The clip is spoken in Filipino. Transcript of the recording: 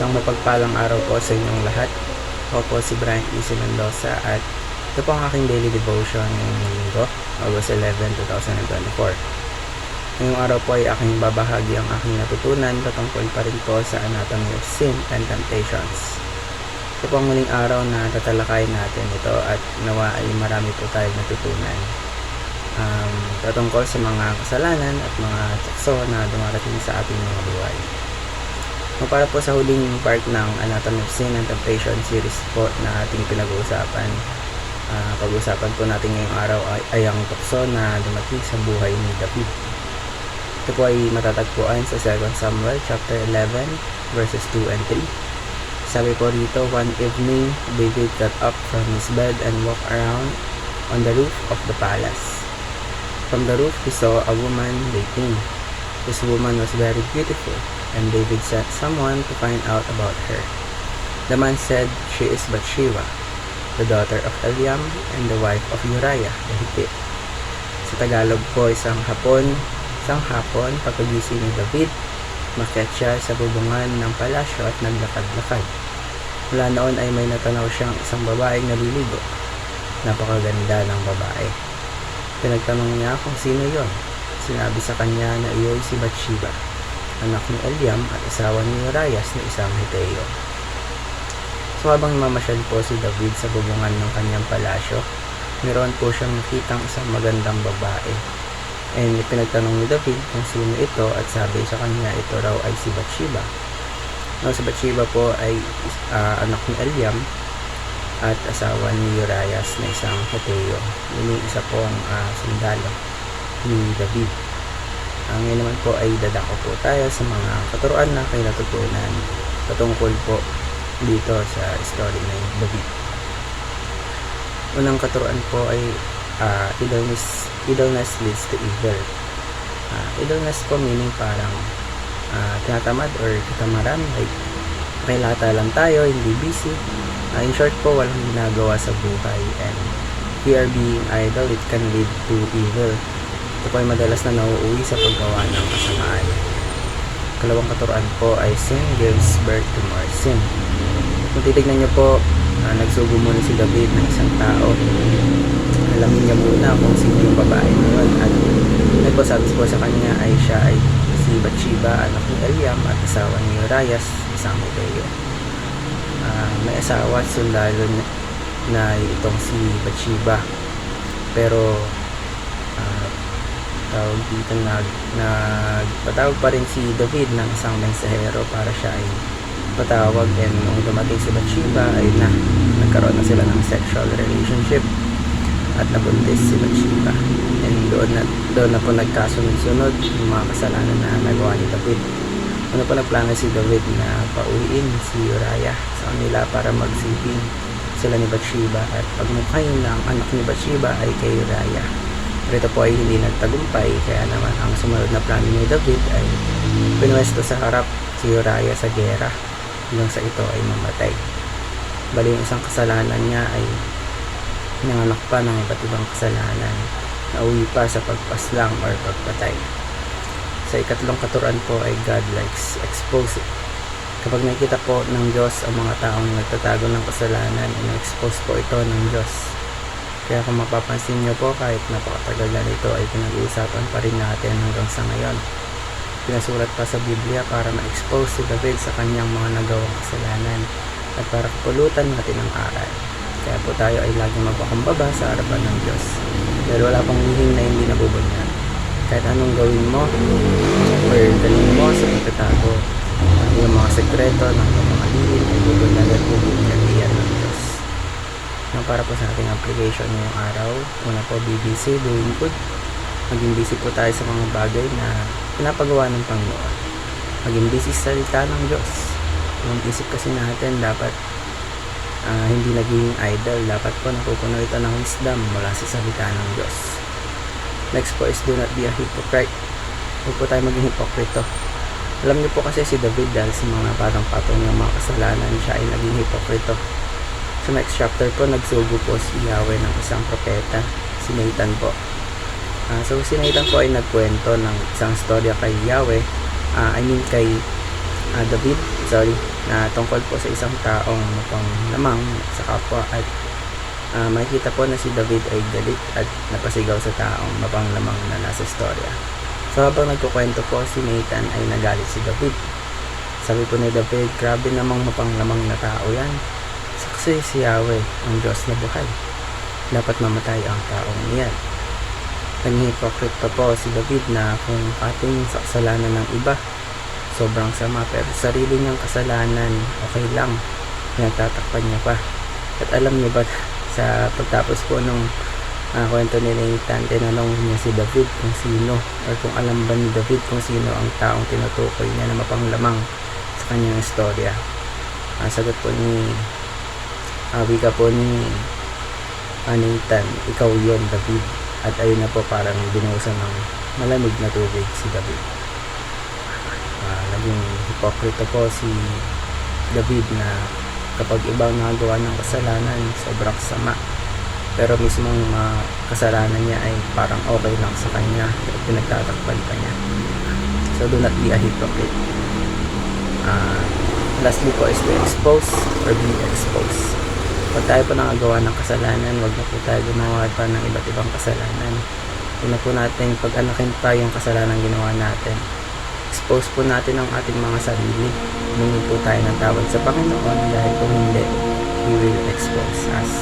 Isang mapagpalang araw po sa inyong lahat. Ako po si Brian Easy Mendoza at ito po ang aking daily devotion ngayong linggo, August 11, 2024. Ngayong araw po ay aking babahagi ang aking natutunan patungkol pa rin po sa anatomy of sin and temptations. Ito po ang muling araw na tatalakayin natin ito at nawa ay marami po tayong natutunan patungkol sa mga kasalanan at mga tukso na dumarating sa ating mga buhay. Para po sa huling part ng Anatomy of Sin and Temptation series po na ating pinag-uusapan, pag-uusapan po natin ngayong araw ay ang tukso na dumating sa buhay ni David. Ito po ay matatagpuan sa 2 Samuel chapter 11 verses 2 and 3. Sabi po rito, one evening, David got up from his bed and walked around on the roof of the palace. From the roof, he saw a woman bathing. This woman was very beautiful, and David sent someone to find out about her. The man said, "She is Bathsheba, the daughter of Eliam and the wife of Uriah the Hittite." Sa Tagalog po, isang hapon, pagkagising ni David, makyat siya sa bubungan ng palasyo at naglakad-lakad. Mula noon ay may natanaw siyang isang babaeng naliligo. Napakaganda ng babae. Pinagtanong niya kung sino yon. Sinabi sa kanya na iyo'y si Bathsheba, anak ni Eliam at asawa ni Uriah na isang Hitteo. So habang mamasyal po si David sa bubungan ng kanyang palasyo, meron po siyang nakitang isang magandang babae. And pinagtanong ni David kung sino ito at sabi sa kanya ito raw ay si Bathsheba. Si Bathsheba po ay anak ni Eliam at asawa ni Uriah na isang Hitteo. Yun yung isa pong sundalo ni David. Ngayon naman po ay dadako po tayo sa mga katuruan na kayo natutunan patungkol po dito sa story ni David. Unang katuruan po ay idleness leads to evil. Idleness po meaning parang tinatamad or katamaran, like pakilata lang tayo, hindi busy. In short po, walang ginagawa sa buhay, and we are being idle, it can lead to evil. Ito po ay madalas na nauuwi sa paggawa ng kasamaan. Kalawang katuruan po ay sin gives birth to more sin. Kung titignan nyo po, nagsugo muna si David ng isang tao. Alamin niya muna kung sino yung babae na yun. At po sabi po sa kanya ay siya ay si Bathsheba, anak ni Eliam at asawa ni Uriah, isang Hitteo. May asawa at sundalo na itong si Bathsheba. Pero tawag dito, nagpatawag pa rin si David ng isang mensahero para siya ay patawag, and nung dumating si Bathsheba ay nagkaroon na sila ng sexual relationship at nabuntis si Bathsheba, and doon na po nagkasunod-sunod yung mga kasalanan na nagawa ni David. Ano po nagplano si David na pauwiin si Uriah sa kanila para magsibing sila ni Bathsheba at pagmukhain ng anak ni Bathsheba ay kay Uriah. Pero ito po ay hindi nagtagumpay, kaya naman ang sumunod na plano ni David ay pinwesto sa harap si Uriah sa gera hanggang sa ito ay mamatay. Bali yung isang kasalanan niya ay nanganak pa ng iba't ibang kasalanan na uwi pa sa pagpaslang or pagpatay. Sa ikatlong katuruan po ay God likes exposing. Kapag nakita po ng Diyos ang mga taong nagtatago ng kasalanan, ina-expose po ito ng Diyos. Kaya kung mapapansin nyo po, kahit napakatagal na nito ay pinag-uusapan pa rin natin hanggang sa ngayon. Pinasulat pa sa Biblia para ma-expose si David sa kanyang mga nagawang kasalanan at para kapulutan natin ang aral. Kaya po tayo ay laging magpakumbaba sa harapan ng Diyos. Dahil wala pang lihim na hindi nabubunyag. Kahit anong gawin mo or galing mo sa pagtatago, yung mga sekreto ng mga lihim ay bubunyag at bubunyag iyan ng Diyos. Para po sa ating application ngayong araw, una po, be busy doing good. Maging busy po tayo sa mga bagay na pinapagawa ng Panginoon. Maging busy sa salita ng Diyos. Yung isip kasi natin dapat hindi naging idle. Dapat po napupuno ito ng wisdom mula sa salita ng Diyos. Next po is do not be a hypocrite. Huwag po tayo maging hipokrito. Alam niyo po kasi si David, dahil sa mga patong-patong ng mga kasalanan, siya ay naging hipokrito. Sa next chapter po, nagsugo po si Yahweh ng isang propeta, si Nathan po. So si Nathan po ay nagkwento ng isang storya kay Yahweh, kay David, na tungkol po sa isang taong mapanglamang sa kapwa at makikita po na si David ay galit at napasigaw sa taong mapanglamang na nasa istorya. So habang nagkukwento po si Nathan ay nagalit si David. Sabi po ni David, grabe namang mapanglamang na tao yan. Saksi si Yahweh, ang Diyos na buhay. Dapat mamatay ang taong iyan. Nanghipokrito pa po si David na kung ating sa kasalanan ng iba, sobrang sama, pero sarili niyang kasalanan, okay lang. Pinagtatakpan niya pa. At alam niyo ba, sa pagtapos po nung kwento ni Nathan, tinanong niya si David kung sino, or kung alam ba ni David kung sino ang taong tinutukoy niya na mapanglamang sa kanyang istorya. Ang sagot po ni wika po ni Nathan, ikaw yon David. At ayun na po, parang binuhusan ng malamig na tubig si David. Naging hipokrito po si David na kapag ibang nagawa ng kasalanan, sobrang sama, pero mismong kasalanan niya ay parang okay lang sa kanya, pinagtatakpan pa niya. So do not be a hypocrite. Lastly po is to expose or be exposed. Pag tayo po nangagawa ng kasalanan, wag na po tayo gumawa pa ng iba't ibang kasalanan. Huwag na po natin pag-anakin pa yung kasalanan ginawa natin. Expose po natin ang ating mga sarili. Humingi po tayo ng tawad sa Panginoon, dahil kung hindi, He will expose us.